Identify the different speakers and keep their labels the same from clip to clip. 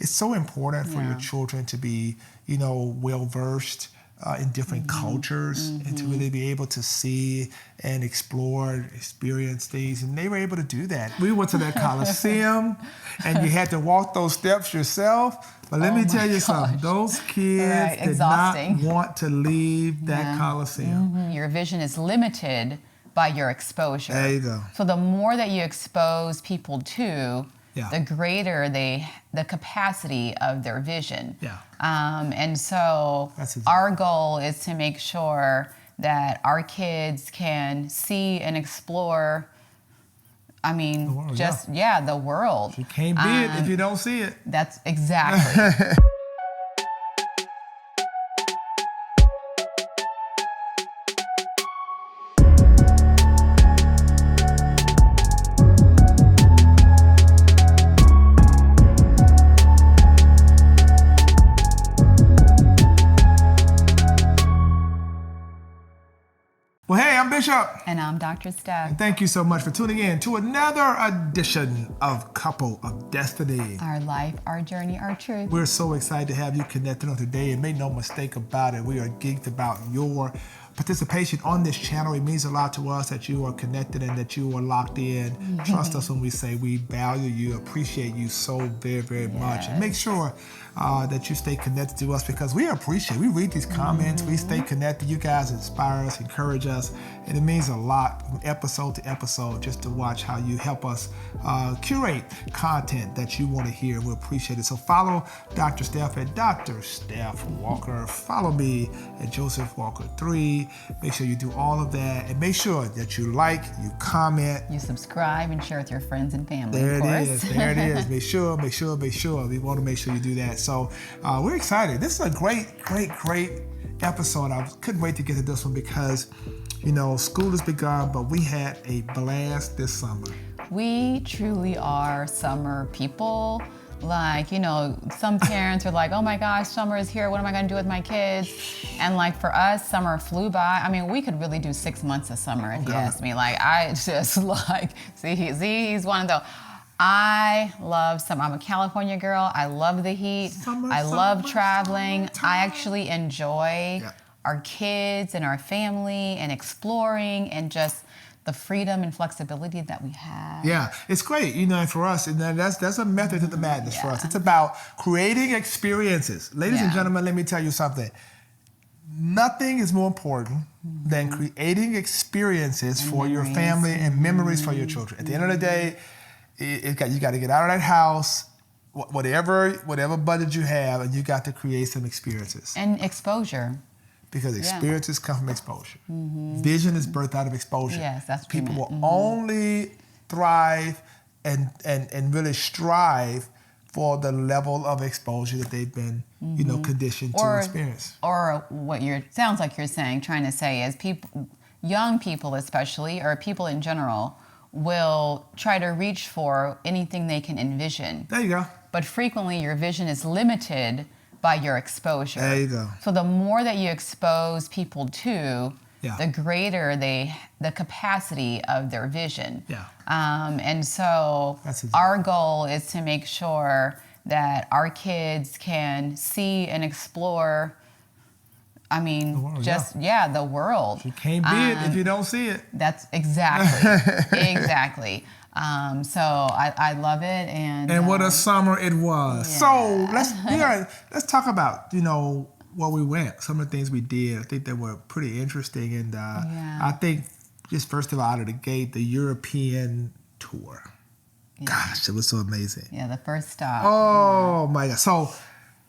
Speaker 1: it's so important for your children to be, well versed in different cultures and to really be able to see and explore, experience things. And they were able to do that. We went to that Coliseum and you had to walk those steps yourself. But let me tell you something, those kids did not want to leave that Coliseum.
Speaker 2: Your vision is limited by your exposure.
Speaker 1: There you go.
Speaker 2: So the more that you expose people to, the greater the capacity of their vision. And so our goal is to make sure that our kids can see and explore, the world, the world.
Speaker 1: You can't be it if you don't see it.
Speaker 2: That's exactly.
Speaker 1: Well, hey, I'm Bishop.
Speaker 2: And I'm Dr. Steph.
Speaker 1: And thank you so much for tuning in to another edition of Couple of Destiny.
Speaker 2: Our life, our journey, our truth.
Speaker 1: We're so excited to have you connected on today, and make no mistake about it, we are geeked about your participation on this channel. It means a lot to us that you are connected and that you are locked in. Trust us when we say we value you, appreciate you so very, very much. And make sure that you stay connected to us, because we appreciate it. We read these comments, we stay connected. You guys inspire us, encourage us, and it means a lot from episode to episode just to watch how you help us curate content that you want to hear. We appreciate it. So follow Dr. Steph at Dr. Steph Walker. Follow me at Joseph Walker 3. Make sure you do all of that, and make sure that you like, you comment,
Speaker 2: you subscribe, and share with your friends and family.
Speaker 1: There it is. There it is. Make sure. We want to make sure you do that. So we're excited. This is a great episode. I couldn't wait to get to this one because, school has begun, but we had a blast this summer.
Speaker 2: We truly are summer people. Some parents are like, oh my gosh, summer is here. What am I going to do with my kids? And for us, summer flew by. We could really do 6 months of summer if you ask me. I just see, he's one of those. I love summer. I'm a California girl. I love the heat. I love traveling. I actually enjoy our kids and our family and exploring and just the freedom and flexibility that we have.
Speaker 1: Yeah, it's great, for us, and that's a method to the madness for us. It's about creating experiences. Ladies and gentlemen, let me tell you something. Nothing is more important than creating experiences for your family and memories for your children. At the end of the day, you got to get out of that house, whatever budget you have, and you got to create some experiences.
Speaker 2: And exposure.
Speaker 1: Because experiences come from exposure. Vision is birthed out of exposure.
Speaker 2: Yes, that's what
Speaker 1: people will only thrive and really strive for the level of exposure that they've been, conditioned to experience.
Speaker 2: Or what sounds like you're trying to say is young people especially, or people in general, will try to reach for anything they can envision.
Speaker 1: There you go.
Speaker 2: But frequently your vision is limited by your exposure.
Speaker 1: There you go.
Speaker 2: So the more that you expose people to, the greater the capacity of their vision. And so our goal is to make sure that our kids can see and explore, the world.
Speaker 1: You can't be it if you don't see it.
Speaker 2: That's exactly. So I love it, and
Speaker 1: what a summer it was. So let's talk about where we went, some of the things we did. I think they were pretty interesting, and I think just first of all, out of the gate, the European tour. Gosh, it was so amazing.
Speaker 2: Yeah, the first stop.
Speaker 1: Oh my God! So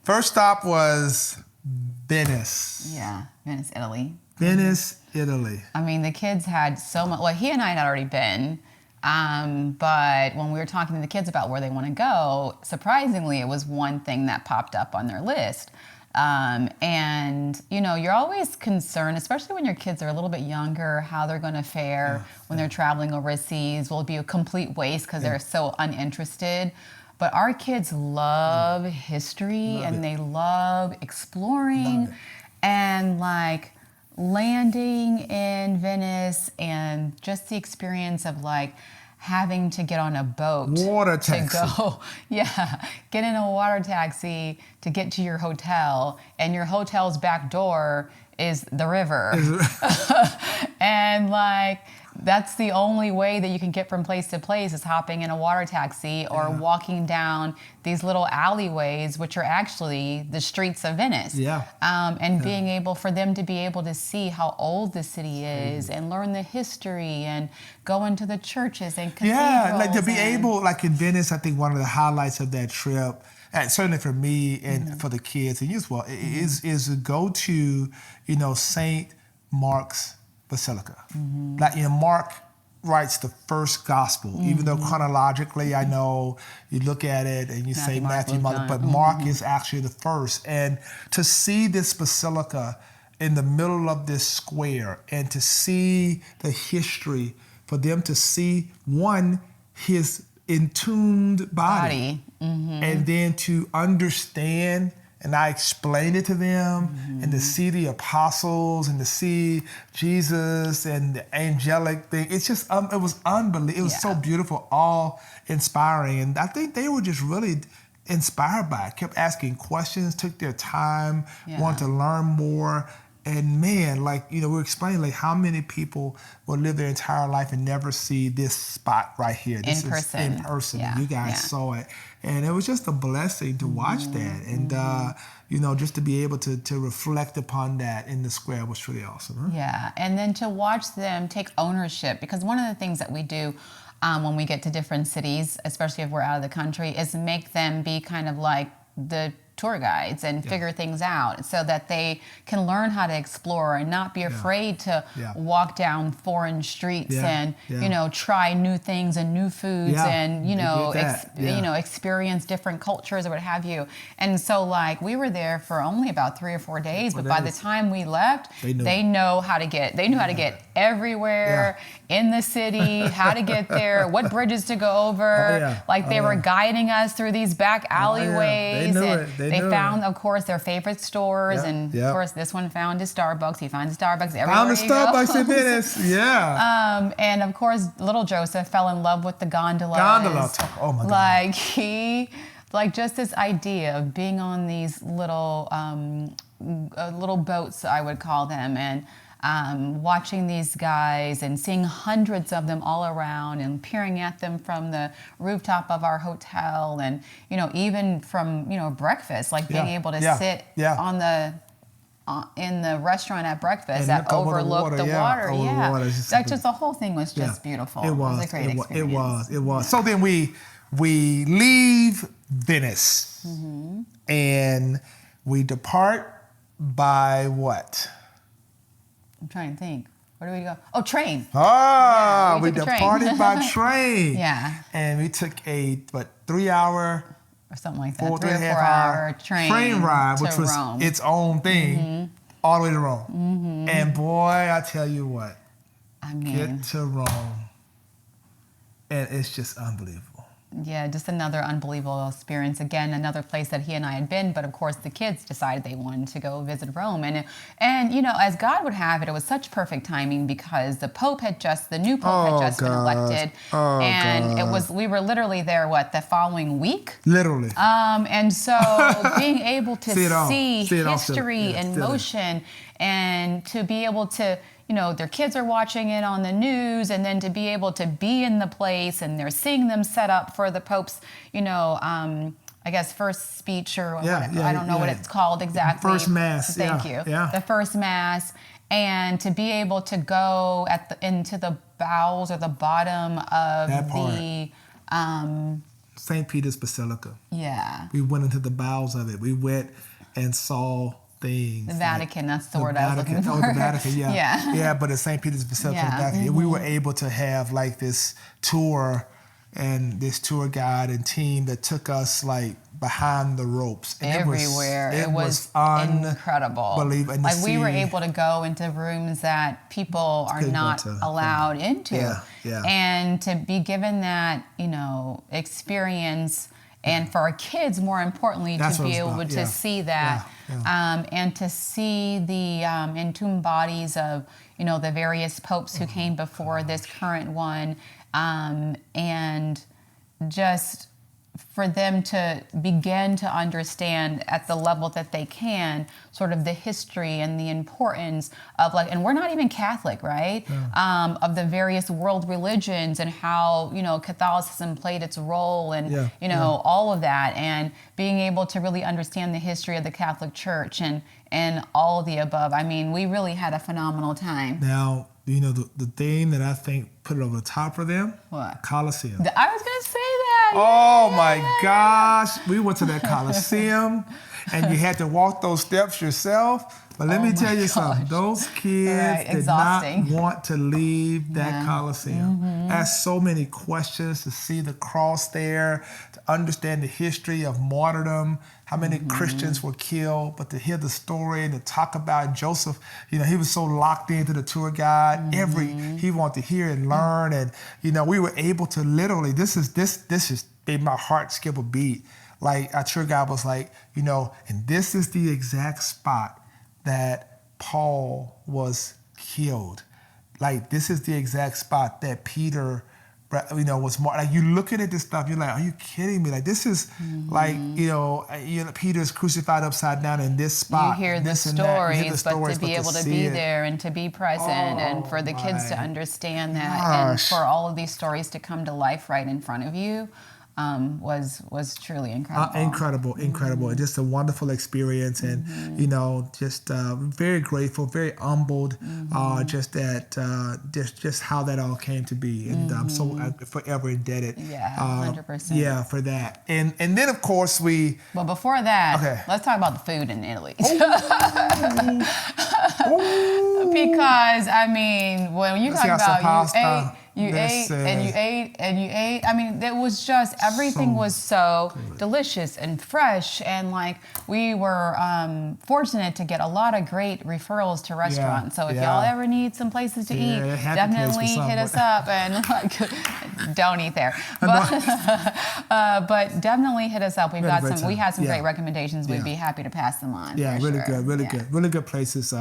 Speaker 1: first stop was Venice.
Speaker 2: Yeah, Venice, Italy.
Speaker 1: Venice, Italy.
Speaker 2: The kids had so much. Well, he and I had already been. But when we were talking to the kids about where they want to go, surprisingly, it was one thing that popped up on their list. And you're always concerned, especially when your kids are a little bit younger, how they're going to fare when they're traveling overseas. Will it be a complete waste because they're so uninterested? But our kids love history and they love exploring and landing in Venice and just the experience of having to get on a boat
Speaker 1: Water taxi.
Speaker 2: to go, get in a water taxi to get to your hotel, and your hotel's back door is the river. And like, that's the only way that you can get from place to place is hopping in a water taxi or walking down these little alleyways, which are actually the streets of Venice. And being able for them to be able to see how old the city is and learn the history and go into the churches and cathedrals.
Speaker 1: Like to be able, like in Venice, I think one of the highlights of that trip, and certainly for me and for the kids and you as well, is to go to, St. Mark's Basilica. Like, Mark writes the first gospel, even though chronologically, I know you look at it and you say Matthew, Mark, but Mark is actually the first. And to see this basilica in the middle of this square and to see the history, for them to see, one, his entombed body. And then to understand, and I explained it to them, and to see the apostles and to see Jesus and the angelic thing. It's just, it was unbelievable. It was so beautiful, all inspiring. And I think they were just really inspired by it, kept asking questions, took their time, wanted to learn more. And man, we're explaining how many people will live their entire life and never see this spot right here. This
Speaker 2: in
Speaker 1: is in person. And you guys saw it. And it was just a blessing to watch that. And, just to be able to reflect upon that in the square was really awesome. Huh?
Speaker 2: Yeah, and then to watch them take ownership, because one of the things that we do when we get to different cities, especially if we're out of the country, is make them be kind of like the tour guides and figure things out so that they can learn how to explore and not be afraid to walk down foreign streets and try new things and new foods and experience different cultures or what have you. And so we were there for only about 3 or 4 days, but by the time we left, they knew how to get everywhere in the city, how to get there, what bridges to go over. They were guiding us through these back alleyways. They found, of course, their favorite stores, and of course, this one found his Starbucks. He finds Starbucks everywhere.
Speaker 1: Found a Starbucks in Venice,
Speaker 2: and of course, little Joseph fell in love with the gondolas.
Speaker 1: Oh my God!
Speaker 2: Just this idea of being on these little boats, I would call them, and watching these guys and seeing hundreds of them all around and peering at them from the rooftop of our hotel, and even from breakfast, being able to sit on the in the restaurant at breakfast that overlooked the water. Just the whole thing was just beautiful. It was a great experience.
Speaker 1: It was. So then we leave Venice and we depart by what?
Speaker 2: I'm trying to think. Where do we go? Oh, train.
Speaker 1: We departed by train. And we took a 3 hour
Speaker 2: or something like that,
Speaker 1: 3
Speaker 2: or 4 hour train
Speaker 1: ride, which was
Speaker 2: Rome.
Speaker 1: Its own thing, all the way to Rome. And boy, I tell you what, get to Rome, and it's just unbelievable.
Speaker 2: Yeah, just another unbelievable experience. Again, another place that he and I had been, but of course the kids decided they wanted to go visit Rome. And as God would have it, it was such perfect timing because the new Pope had just been elected. We were literally there, the following week?
Speaker 1: Literally.
Speaker 2: And so being able to see history in motion and to be able to their kids are watching it on the news, and then to be able to be in the place and they're seeing them set up for the Pope's, I guess, first speech or I don't know what it's called exactly.
Speaker 1: First Mass.
Speaker 2: Thank you. The first Mass. And to be able to go into the bowels or the bottom of the
Speaker 1: St. Peter's Basilica.
Speaker 2: Yeah.
Speaker 1: We went into the bowels of it. We went and saw things.
Speaker 2: The Vatican, that's the word I was looking for.
Speaker 1: The Vatican, yeah. But at St. Peter's Basilica, the Vatican, we were able to have this tour and this tour guide and team that took us behind the ropes. And
Speaker 2: everywhere. It was incredible.
Speaker 1: Unbelievable.
Speaker 2: We were able to go into rooms that people are not allowed into. And to be given that, experience, and for our kids, more importantly, to be able to see that and to see the entombed bodies of, the various popes who came before this current one, and just for them to begin to understand at the level that they can sort of the history and the importance of like, and we're not even Catholic, right?
Speaker 1: Yeah.
Speaker 2: Of the various world religions and how, Catholicism played its role and, all of that, and being able to really understand the history of the Catholic Church and all of the above. I mean, we really had a phenomenal time.
Speaker 1: Now, the thing that I think put it over the top for them?
Speaker 2: What?
Speaker 1: Colosseum.
Speaker 2: I was going to say that.
Speaker 1: Oh my gosh. We went to that Colosseum and you had to walk those steps yourself. But let me tell you something. Those kids did not want to leave that Colosseum. Asked so many questions to see the cross there, to understand the history of martyrdom, how many Christians were killed, but to hear the story and to talk about Joseph, he was so locked into the tour guide. He wanted to hear and learn, and we were able to literally. This is made my heart skip a beat. Like our tour guide was like, and this is the exact spot that Paul was killed. Like this is the exact spot that Peter, was more like you looking at this stuff, you're like, are you kidding me? Like this is like, Peter's crucified upside down in this spot.
Speaker 2: You hear the stories, but to be able to be there and to be present and for the kids to understand that and for all of these stories to come to life right in front of you. Was truly incredible. Incredible. Just a wonderful experience, and just very grateful, very humbled. Just that, just how that all came to be, and I'm so forever indebted. Yeah, 100%. Yeah, for that, and then of course we. Well, before that, let's talk about the food in Italy. Because I mean, when you talk about you ate. I mean, it was just everything was so delicious and fresh, and like we were fortunate to get a lot of great referrals to restaurants. So if y'all ever need some places to eat, definitely hit us up and don't eat there, but definitely hit us up. We had some great recommendations. We'd be happy to pass them on. Yeah, really good places.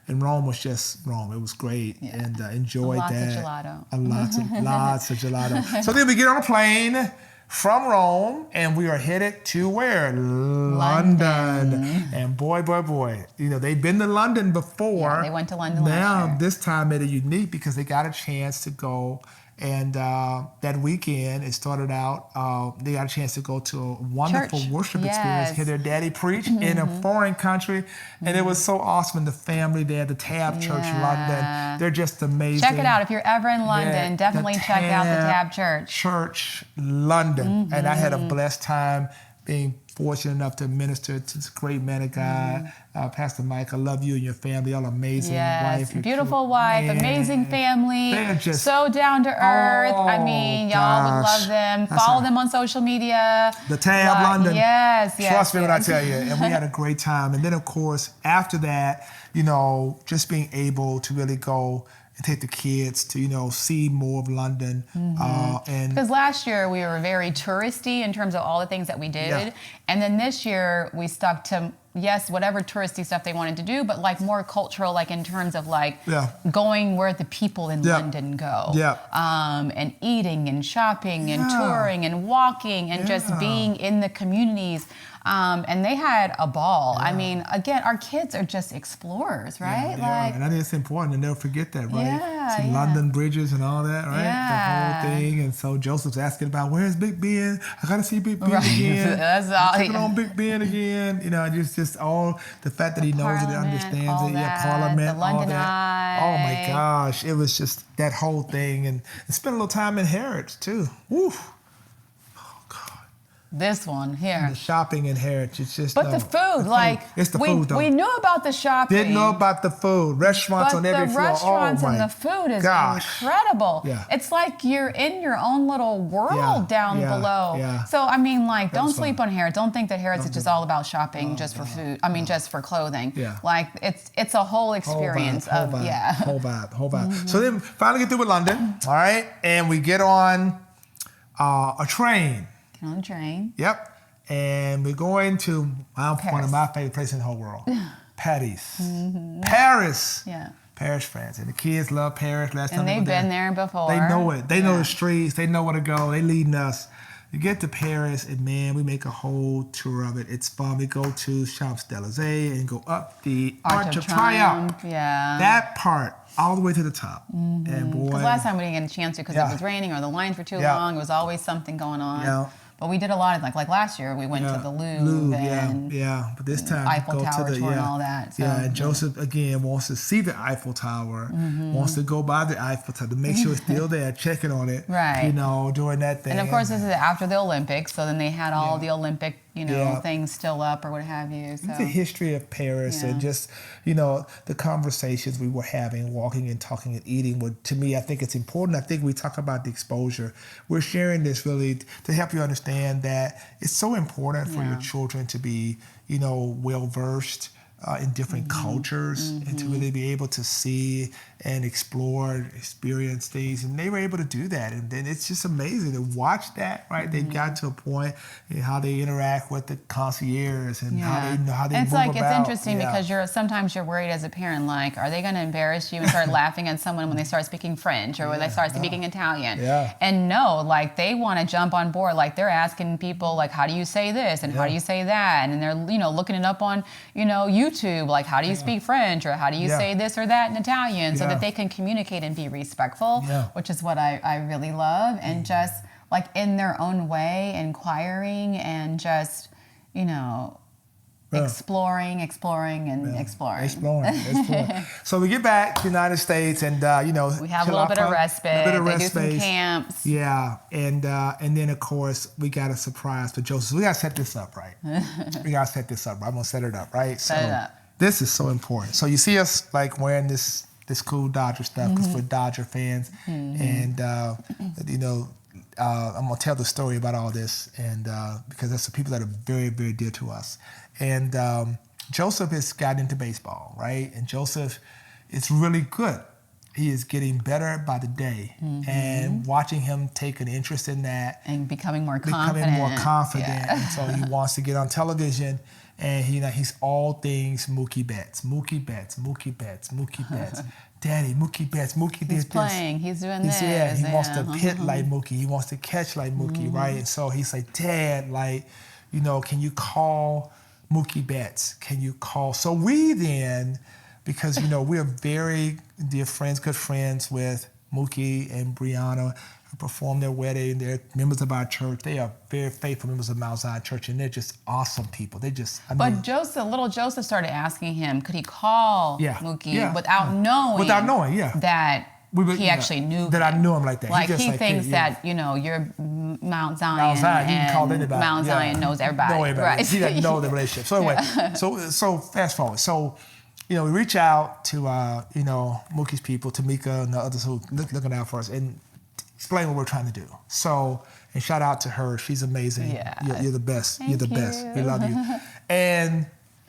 Speaker 2: And Rome was just Rome. It was great, and enjoyed that. Lots of gelato. So then we get on a plane from Rome, and we are headed to where? London. And boy, they've been to London before. Yeah, they went to London last year. This time made it unique because they got a chance to go. And that weekend, it started out, they got a chance to go to a wonderful worship experience, hear their daddy preach in a foreign country. And it was so awesome. The family there, the Tab Church London, they're just amazing. Check it out. If you're ever in London, definitely check out the Tab Church. Church London. And I had a blessed time being fortunate enough to minister to this great man of God, Pastor Mike. I love you and your family. All amazing wife. Beautiful wife, amazing family. They're just so down to earth. I mean, y'all would love them. Follow them on social media. The Tab London. Yes. Trust me when I tell you. And we had a great time. And then, of course, after that, just being able to really go and take the kids to, see more of London. And because last year we were very touristy in terms of all the things that we did. Yeah. And then this year we stuck to, whatever touristy stuff they wanted to do, but like more cultural, like in terms of like going where the people in London go. Yeah. And eating and shopping and touring and walking and just being in the communities. And they had a ball. I mean, again, our kids are just explorers, right? And I think it's important to never forget that, right? See London bridges and all that, right? The whole thing. And so Joseph's asking about, where's Big Ben? I got to see Big Ben again. That's all. Taking on Big Ben again. Just all the fact that he knows it, he understands it. Parliament, the London Eye. Oh my gosh. It was just that whole thing. And spent a little time in Harrods too. Woo. This one here. The shopping in Harrods, it's just. But the food, it's the food though. We knew about the shopping. Didn't know about the food. Restaurants on every floor. The restaurants and the food is incredible. Yeah. It's like you're in your own little world down below. Yeah. So I mean, don't sleep on Harrods. Don't think that Harrods is just all about shopping just for food. I mean, just for clothing. Yeah. It's a whole experience whole vibe. So then finally get through with London. All right, and we get on a train. On the train. Yep. And we're going to one of my favorite places in the whole world. Paris. Paris. Yeah.
Speaker 1: Paris, France. And the kids love Paris. Last time
Speaker 2: And
Speaker 1: they were
Speaker 2: they've been there before.
Speaker 1: They know it. They know the streets. They know where to go. They leading us. You get to Paris, and man, we make a whole tour of it. It's fun. We go to Champs-Élysées and go up the Arch of Triumph.
Speaker 2: Yeah.
Speaker 1: That part, all the way to the top. And boy.
Speaker 2: Because last time we didn't get a chance to because it was raining or the lines were too long. It was always something going on.
Speaker 1: Yeah.
Speaker 2: But we did a lot of like last year we went to the Louvre and
Speaker 1: But this time
Speaker 2: Eiffel
Speaker 1: go
Speaker 2: Tower
Speaker 1: to the
Speaker 2: tour and all that. So,
Speaker 1: and Joseph again wants to see the Eiffel Tower, wants to go by the Eiffel Tower to make sure it's still there, checking on it.
Speaker 2: Right.
Speaker 1: You know, doing that thing.
Speaker 2: And of course this is after the Olympics, so then they had all the Olympic, things still up or what have you. So
Speaker 1: it's the history of Paris and just, the conversations we were having, walking and talking and eating. To me, I think it's important. I think we talk about the exposure. We're sharing this really to help you understand that it's so important for your children to be, well-versed in different cultures and to really be able to see and explore, experience things. And they were able to do that. And then it's just amazing to watch that, right? They've got to a point in how they interact with the concierge and how they
Speaker 2: it's
Speaker 1: move
Speaker 2: like
Speaker 1: about.
Speaker 2: It's interesting because sometimes you're worried as a parent, like, are they going to embarrass you and start laughing at someone when they start speaking French or when they start speaking Italian?
Speaker 1: Yeah.
Speaker 2: And no, like they want to jump on board. Like they're asking people, like, how do you say this and how do you say that? And they're looking it up on YouTube, like how do you speak French or how do you say this or that in Italian, so that they can communicate and be respectful, which is what I really love, and just like in their own way, inquiring and just exploring.
Speaker 1: So we get back to the United States, and
Speaker 2: we have a little bit of respite. They do some camps.
Speaker 1: Yeah, and then of course we got a surprise for Joseph. We gotta set this up right. I'm gonna set it up right.
Speaker 2: Set it up.
Speaker 1: This is so important. So you see us like wearing this cool Dodger stuff because we're Dodger fans, and I'm gonna tell the story about all this, and because that's the people that are very, very dear to us. And Joseph has gotten into baseball, right? And Joseph is really good. He is getting better by the day, and watching him take an interest in that
Speaker 2: and becoming more confident.
Speaker 1: And so he wants to get on television. And he's all things Mookie Betts. Daddy, Mookie Betts. Mookie did this.
Speaker 2: He's playing. He's doing this.
Speaker 1: Yeah, he wants to hit like Mookie. He wants to catch like Mookie, right? And so he's like, Dad, can you call Mookie Betts? Can you call? So we then, because, we're very dear friends, good friends with Mookie and Brianna, perform their wedding. They're members of our church. They are very faithful members of Mount Zion Church, and they're just awesome people. But
Speaker 2: little Joseph started asking him, could he call Mookie without knowing that he actually knew
Speaker 1: that I knew him like that.
Speaker 2: Like he thinks that you're Mount Zion.
Speaker 1: You can call anybody.
Speaker 2: Mount Zion knows everybody. Right.
Speaker 1: He doesn't know the relationship. So anyway, so fast forward. So we reach out to Mookie's people, Tamika and the others who looking out for us, and explain what we're trying to do. So, and shout out to her. She's amazing.
Speaker 2: Yeah.
Speaker 1: You're the best.
Speaker 2: Thank
Speaker 1: You're the best. We love you. And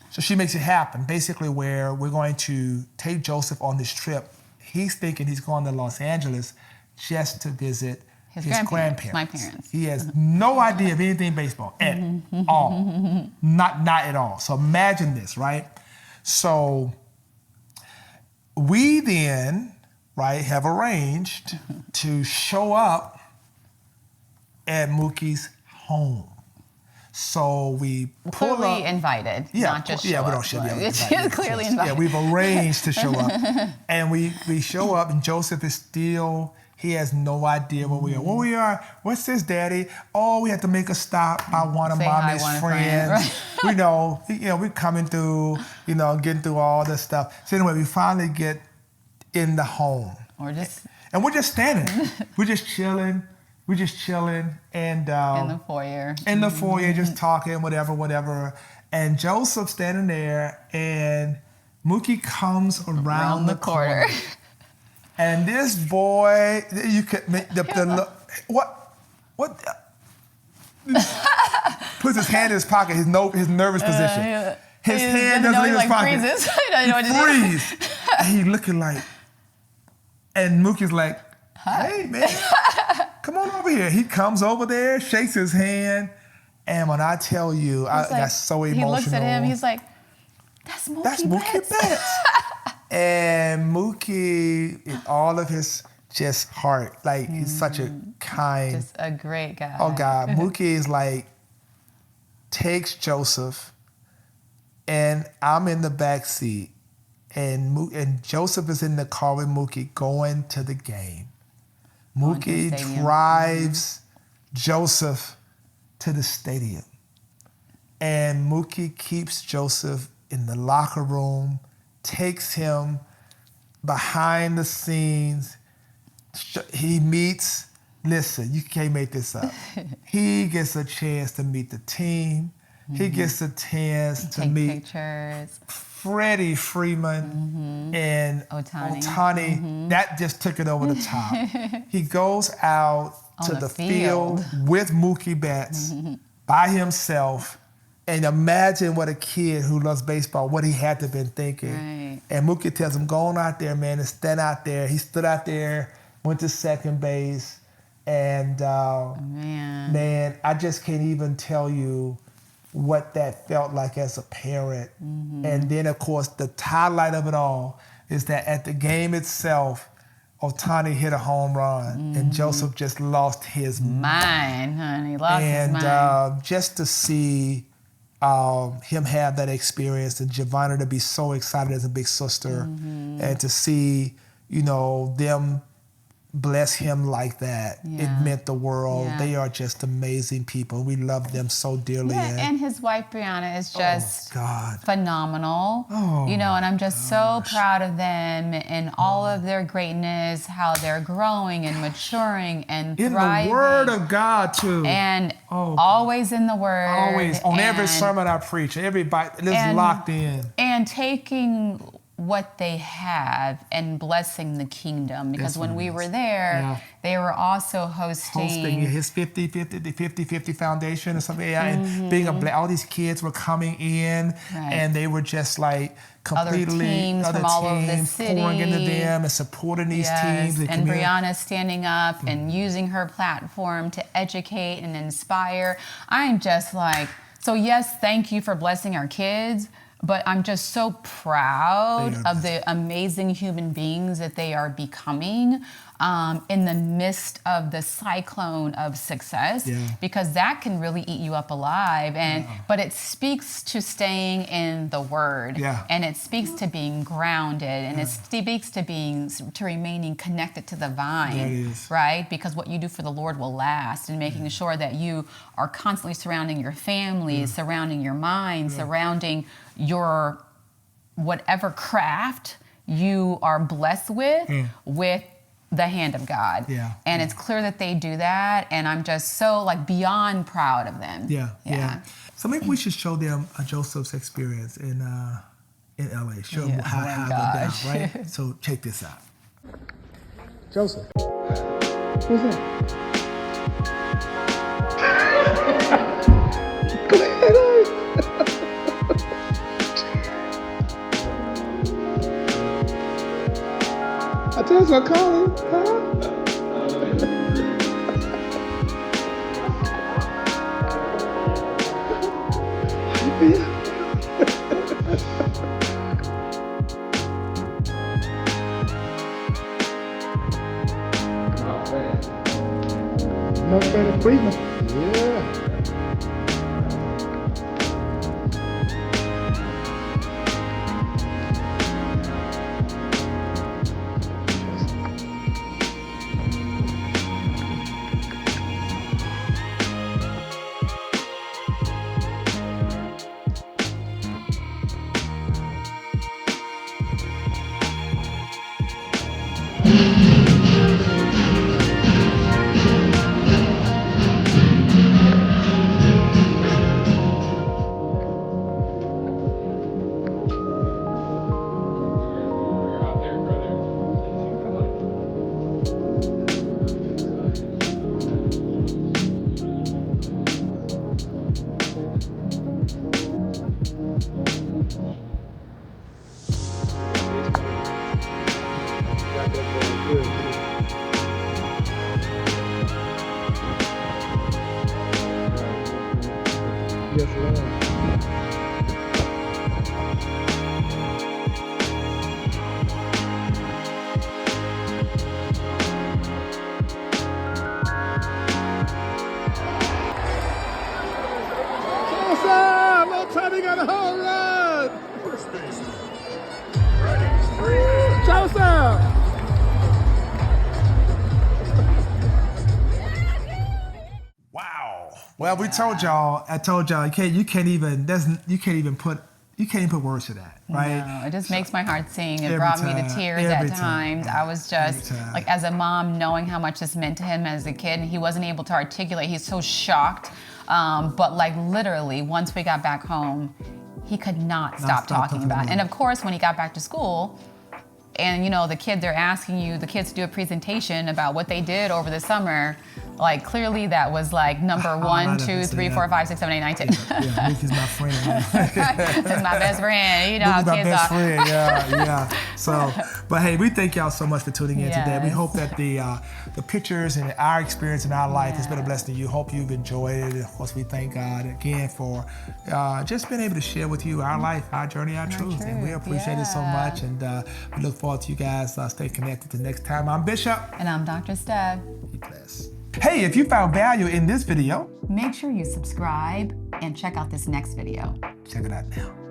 Speaker 1: so she makes it happen, basically where we're going to take Joseph on this trip. He's thinking he's going to Los Angeles just to visit his grandparents.
Speaker 2: My parents.
Speaker 1: He has no idea of anything baseball at all. Not at all. So imagine this, right? So we then, have arranged to show up at Mookie's home. So we pull
Speaker 2: clearly
Speaker 1: up.
Speaker 2: invited, not just show up.
Speaker 1: We don't show up.
Speaker 2: It's clearly invited.
Speaker 1: Yeah, we've arranged to show up. And we show up, and Joseph is still, he has no idea where we are. Where we are, what's this, Daddy? Oh, we had to make a stop by one of Mommy's friends. Right. We're coming through, getting through all this stuff. So anyway, we finally get in the home. And we're just standing. We're just chilling. And in
Speaker 2: the foyer.
Speaker 1: Just talking, whatever. And Joseph's standing there, and Mookie comes around the corner. And this boy, you could make what? Puts his hand in his pocket, his nervous position. His hand doesn't leave his pocket.
Speaker 2: Freezes. I know what to do.
Speaker 1: Freeze. And he looking like, and Mookie's like, hey man, come on over here. He comes over there, shakes his hand, and when I tell you, I got so emotional.
Speaker 2: He looks at him, he's like, that's Mookie Betts.
Speaker 1: And Mookie, in all of his just heart, like he's such a kind.
Speaker 2: Just a great guy.
Speaker 1: Oh God, Mookie is like takes Joseph, and I'm in the back seat, and Joseph is in the car with Mookie going to the game. Mookie drives Joseph to the stadium, and Mookie keeps Joseph in the locker room, takes him behind the scenes. He meets, listen, you can't make this up. He gets a chance to meet the team. He gets a chance to meet
Speaker 2: pictures.
Speaker 1: Freddie Freeman and Ohtani. That just took it over the top. He goes out to the field with Mookie Betts by himself. And imagine what a kid who loves baseball, what he had to have been thinking.
Speaker 2: Right.
Speaker 1: And Mookie tells him, go on out there, man, and stand out there. He stood out there, went to second base. And man, I just can't even tell you what that felt like as a parent. And then, of course, the highlight of it all is that at the game itself, Ohtani hit a home run, and Joseph just lost his
Speaker 2: mind, honey. Lost his mind.
Speaker 1: And just to see him have that experience, and Giovanna to be so excited as a big sister, and to see, them bless him like that. It meant the world. They are just amazing people. We love them so dearly.
Speaker 2: And his wife Brianna is just phenomenal. And I'm just so proud of them and all of their greatness, how they're growing and maturing and thriving.
Speaker 1: In the Word of God too.
Speaker 2: And always in the Word.
Speaker 1: Always. On every sermon I preach, everybody is locked in.
Speaker 2: And taking what they have and blessing the kingdom, because when we were there, they were also hosting
Speaker 1: his 50-50 foundation or something, and being all these kids were coming in, and they were just like completely
Speaker 2: other teams from all over the city
Speaker 1: pouring into them and supporting these teams.
Speaker 2: And Brianna standing up and using her platform to educate and inspire. I'm just like, so yes, thank you for blessing our kids. But I'm just so proud of the amazing human beings that they are becoming in the midst of the cyclone of success, because that can really eat you up alive. But it speaks to staying in the Word, and it speaks to being grounded, and it speaks to remaining connected to the vine, right? Because what you do for the Lord will last, and making sure that you are constantly surrounding your family, surrounding your mind, surrounding your whatever craft you are blessed with the hand of God. And it's clear that they do that, and I'm just so beyond proud of them.
Speaker 1: So maybe we should show them Joseph's experience in LA. Show them how it went down, right? So check this out. Joseph. Who's that? I told you I call him, huh? No better Freeman. Yeah. Well, we told y'all. I told y'all you can't even put words to that, right?
Speaker 2: No, it just makes my heart sing. It
Speaker 1: Every
Speaker 2: brought me
Speaker 1: time,
Speaker 2: to tears
Speaker 1: every
Speaker 2: at times.
Speaker 1: time.
Speaker 2: I was just
Speaker 1: Every time.
Speaker 2: like, as a mom, knowing how much this meant to him as a kid, and he wasn't able to articulate. He's so shocked. But like literally, once we got back home, he could not stop talking about it. And of course, when he got back to school, and the kids are asking the kids to do a presentation about what they did over the summer. Like clearly that was like number 1, 2, 3, 4, 5, 6, 7, 8, 9, 10.
Speaker 1: Yeah, Nikki's my friend.
Speaker 2: That's my best friend.
Speaker 1: Nikki's my
Speaker 2: kids
Speaker 1: best
Speaker 2: are.
Speaker 1: friend. Yeah. So, but hey, we thank y'all so much for tuning in today. We
Speaker 2: Yes.
Speaker 1: hope that the pictures and our experience in our life has been a blessing to you. Hope you've enjoyed it. Of course, we thank God again for just being able to share with you our life, our journey, our truth. And we appreciate it so
Speaker 2: Yeah.
Speaker 1: much. And we look forward to you guys stay connected to next time. I'm Bishop.
Speaker 2: And I'm Dr. Steph.
Speaker 1: Be blessed. Hey, if you found value in this video,
Speaker 2: Make sure you subscribe and check out this next video.
Speaker 1: check it out now.